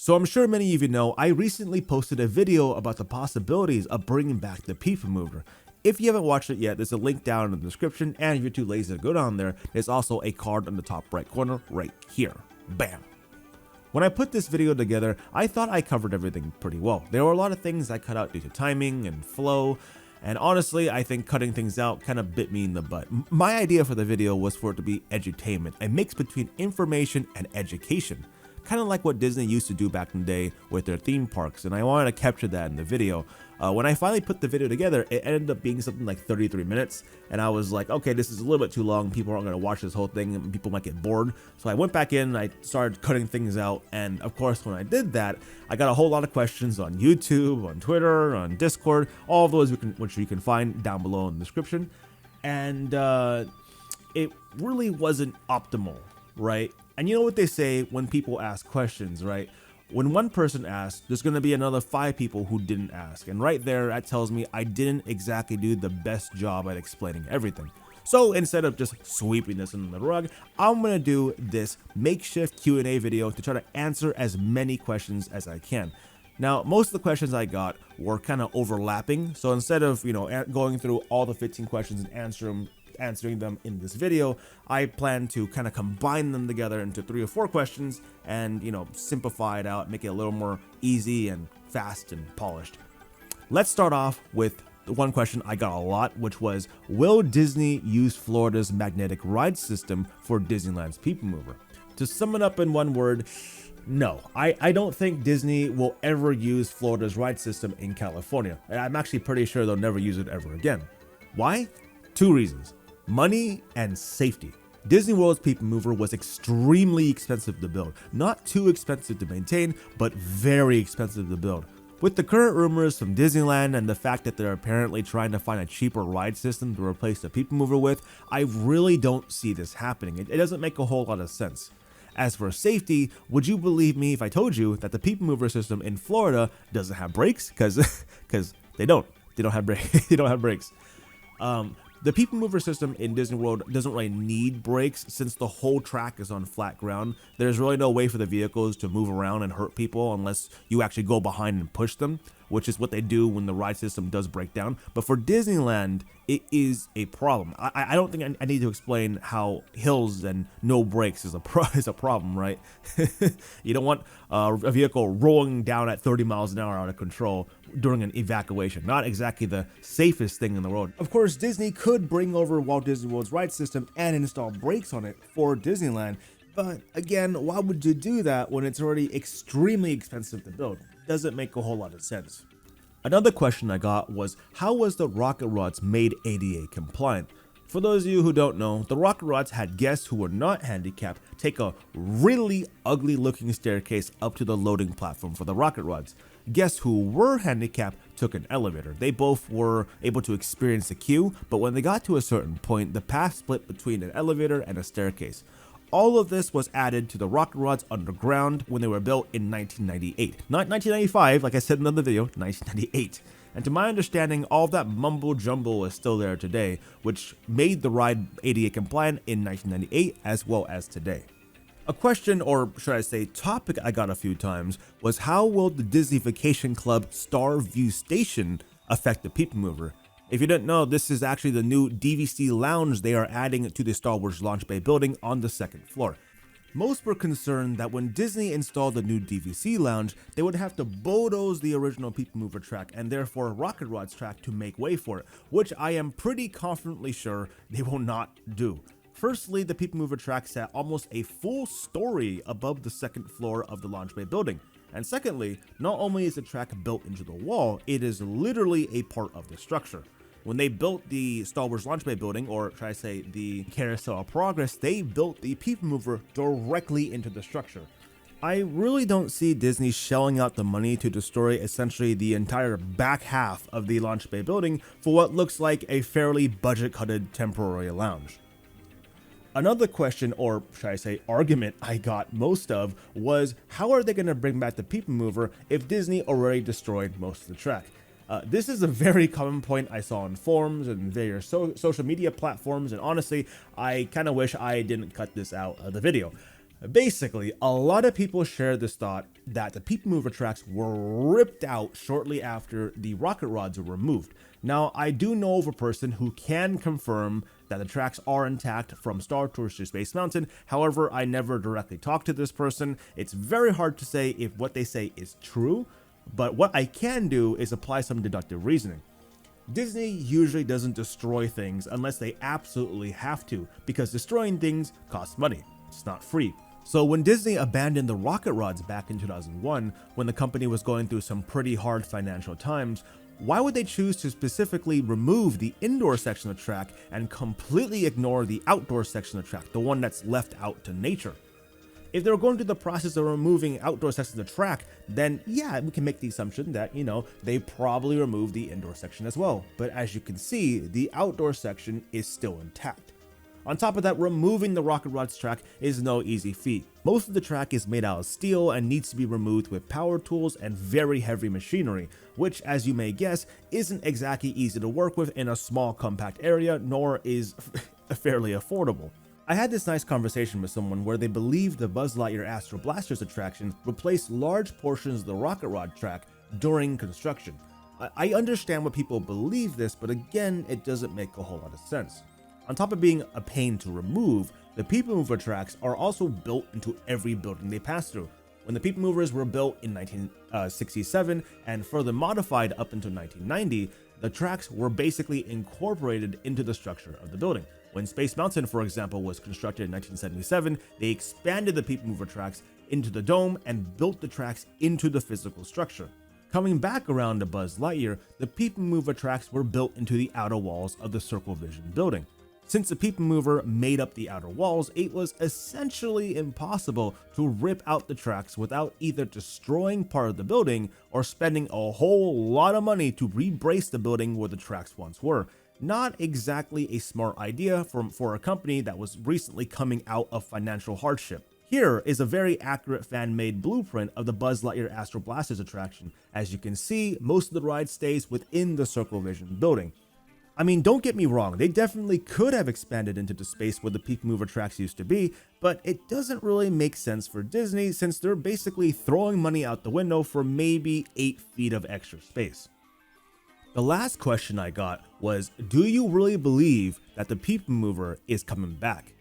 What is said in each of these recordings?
So I'm sure many of you know, I recently posted a video about the possibilities of bringing back the PeopleMover. If you haven't watched it yet, there's a link down in the description, and if you're too lazy to go down there, there's also a card in the top right corner right here. Bam! When I put this video together, I thought I covered everything pretty well. There were a lot of things I cut out due to timing and flow, and honestly, I think cutting things out kind of bit me in the butt. My idea for the video was for it to be edutainment, a mix between information and education. Kind of like what Disney used to do back in the day with their theme parks, and I wanted to capture that in the video. When I finally put the video together, it ended up being something like 33 minutes, and I was like, okay, this is a little bit too long, people aren't going to watch this whole thing, and people might get bored. So I went back in, and I started cutting things out, and of course, when I did that, I got a whole lot of questions on YouTube, on Twitter, on Discord, all of those which you can find down below in the description, and it really wasn't optimal, right? And you know what they say when people ask questions, right? When one person asks, there's going to be another 5 people who didn't ask. And right there, that tells me I didn't exactly do the best job at explaining everything. So instead of just sweeping this under the rug, I'm going to do this makeshift Q&A video to try to answer as many questions as I can. Now, most of the questions I got were kind of overlapping. So instead of, going through all the 15 questions and answering them in this video, I plan to kind of combine them together into 3 or 4 questions and, simplify it out, make it a little more easy and fast and polished. Let's start off with the one question I got a lot, which was, will Disney use Florida's magnetic ride system for Disneyland's PeopleMover? To sum it up in one word, no, I don't think Disney will ever use Florida's ride system in California. I'm actually pretty sure they'll never use it ever again. Why? 2 reasons. Money and safety. Disney World's PeopleMover was extremely expensive to build. Not too expensive to maintain, but very expensive to build. With the current rumors from Disneyland and the fact that they're apparently trying to find a cheaper ride system to replace the PeopleMover with, I really don't see this happening. It doesn't make a whole lot of sense. As for safety, would you believe me if I told you that the PeopleMover system in Florida doesn't have brakes? Because they don't. They don't have brakes. They don't have brakes. The PeopleMover system in Disney World doesn't really need brakes since the whole track is on flat ground. There's really no way for the vehicles to move around and hurt people unless you actually go behind and push them, which is what they do when the ride system does break down. But for Disneyland, it is a problem. I don't think I need to explain how hills and no brakes is a problem, right? You don't want a vehicle rolling down at 30 miles an hour out of control during an evacuation. Not exactly the safest thing in the world. Of course, Disney could bring over Walt Disney World's ride system and install brakes on it for Disneyland. But again, why would you do that when it's already extremely expensive to build? Doesn't make a whole lot of sense. Another question I got was, how was the rocket rods made ADA compliant? For those of you who don't know, the rocket rods had guests who were not handicapped take a really ugly looking staircase up to the loading platform for the rocket rods. Guests who were handicapped took an elevator. They both were able to experience the queue, but when they got to a certain point, the path split between an elevator and a staircase. All of this was added to the rocket rods underground when they were built in 1998. Not 1995, like I said in another video, 1998. And to my understanding, all of that mumble jumble is still there today, which made the ride ADA compliant in 1998 as well as today. A question, or should I say topic, I got a few times was, how will the Disney Vacation Club Star View Station affect the PeopleMover? If you didn't know, this is actually the new DVC Lounge they are adding to the Star Wars Launch Bay building on the 2nd floor. Most were concerned that when Disney installed the new DVC Lounge, they would have to bulldoze the original PeopleMover track and therefore Rocket Rod's track to make way for it, which I am pretty confidently sure they will not do. Firstly, the PeopleMover track sat almost a full story above the 2nd floor of the Launch Bay building. And secondly, not only is the track built into the wall, it is literally a part of the structure. When they built the Star Wars Launch Bay building, or should I say the Carousel of Progress, they built the PeopleMover directly into the structure. I really don't see Disney shelling out the money to destroy essentially the entire back half of the Launch Bay building for what looks like a fairly budget-cutted temporary lounge. Another question, or should I say argument, I got most of was, how are they going to bring back the PeopleMover if Disney already destroyed most of the track? This is a very common point I saw on forums and various social media platforms, and honestly, I kind of wish I didn't cut this out of the video. Basically, a lot of people share this thought that the PeopleMover tracks were ripped out shortly after the rocket rods were removed. Now, I do know of a person who can confirm that the tracks are intact from Star Tours to Space Mountain. However, I never directly talked to this person. It's very hard to say if what they say is true, but what I can do is apply some deductive reasoning. Disney usually doesn't destroy things unless they absolutely have to, because destroying things costs money. It's not free. So when Disney abandoned the rocket rods back in 2001, when the company was going through some pretty hard financial times, why would they choose to specifically remove the indoor section of the track and completely ignore the outdoor section of the track, the one that's left out to nature? If they were going through the process of removing outdoor sections of the track, then yeah, we can make the assumption that, they probably removed the indoor section as well. But as you can see, the outdoor section is still intact. On top of that, removing the rocket rods track is no easy feat. Most of the track is made out of steel and needs to be removed with power tools and very heavy machinery, which, as you may guess, isn't exactly easy to work with in a small compact area, nor is fairly affordable. I had this nice conversation with someone where they believed the Buzz Lightyear Astro Blasters attraction replaced large portions of the rocket rod track during construction. I understand why people believe this, but again, it doesn't make a whole lot of sense. On top of being a pain to remove, the PeopleMover tracks are also built into every building they pass through. When the PeopleMovers were built in 1967 and further modified up until 1990, the tracks were basically incorporated into the structure of the building. When Space Mountain, for example, was constructed in 1977, they expanded the PeopleMover tracks into the dome and built the tracks into the physical structure. Coming back around to Buzz Lightyear, the PeopleMover tracks were built into the outer walls of the Circle Vision building. Since the PeopleMover made up the outer walls, it was essentially impossible to rip out the tracks without either destroying part of the building or spending a whole lot of money to re-brace the building where the tracks once were. Not exactly a smart idea for a company that was recently coming out of financial hardship. Here is a very accurate fan-made blueprint of the Buzz Lightyear Astro Blasters attraction. As you can see, most of the ride stays within the Circle Vision building. I mean, don't get me wrong, they definitely could have expanded into the space where the PeopleMover tracks used to be, but it doesn't really make sense for Disney since they're basically throwing money out the window for maybe 8 feet of extra space. The last question I got was, do you really believe that the PeopleMover is coming back?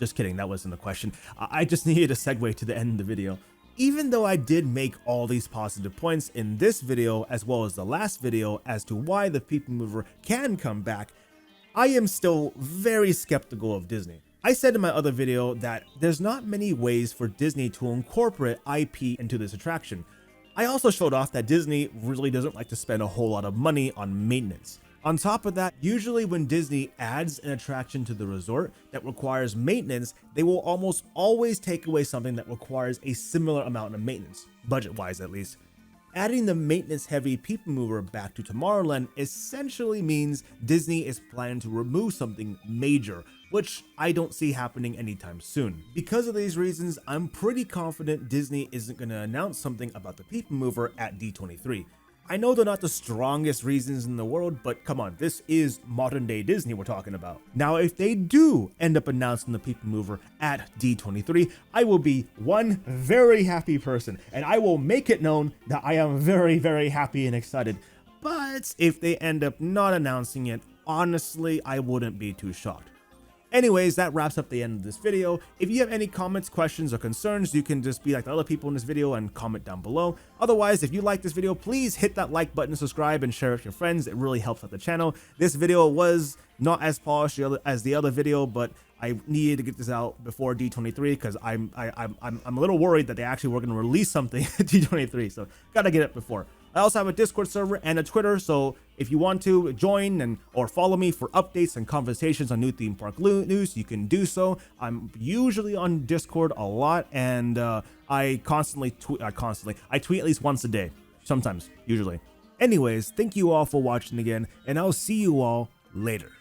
Just kidding, that wasn't the question. I just needed a segue to the end of the video. Even though I did make all these positive points in this video as well as the last video as to why the PeopleMover can come back, I am still very skeptical of Disney. I said in my other video that there's not many ways for Disney to incorporate IP into this attraction. I also showed off that Disney really doesn't like to spend a whole lot of money on maintenance. On top of that, usually when Disney adds an attraction to the resort that requires maintenance, they will almost always take away something that requires a similar amount of maintenance, budget-wise at least. Adding the maintenance-heavy PeopleMover back to Tomorrowland essentially means Disney is planning to remove something major, which I don't see happening anytime soon. Because of these reasons, I'm pretty confident Disney isn't going to announce something about the PeopleMover at D23. I know they're not the strongest reasons in the world, but come on, this is modern day Disney we're talking about. Now, if they do end up announcing the PeopleMover at D23, I will be one very happy person, and I will make it known that I am very, very happy and excited. But if they end up not announcing it, honestly, I wouldn't be too shocked. Anyways, that wraps up the end of this video. If you have any comments, questions, or concerns, you can just be like the other people in this video and comment down below. Otherwise, if you like this video, please hit that like button, subscribe, and share it with your friends. It really helps out the channel. This video was not as polished as the other video, but I needed to get this out before D23 because I'm a little worried that they actually were going to release something at D23, so gotta get it before. I also have a Discord server and a Twitter, so if you want to join or follow me for updates and conversations on new theme park news, you can do so. I'm usually on Discord a lot, and I tweet at least once a day, sometimes, usually. Anyways, thank you all for watching again, and I'll see you all later.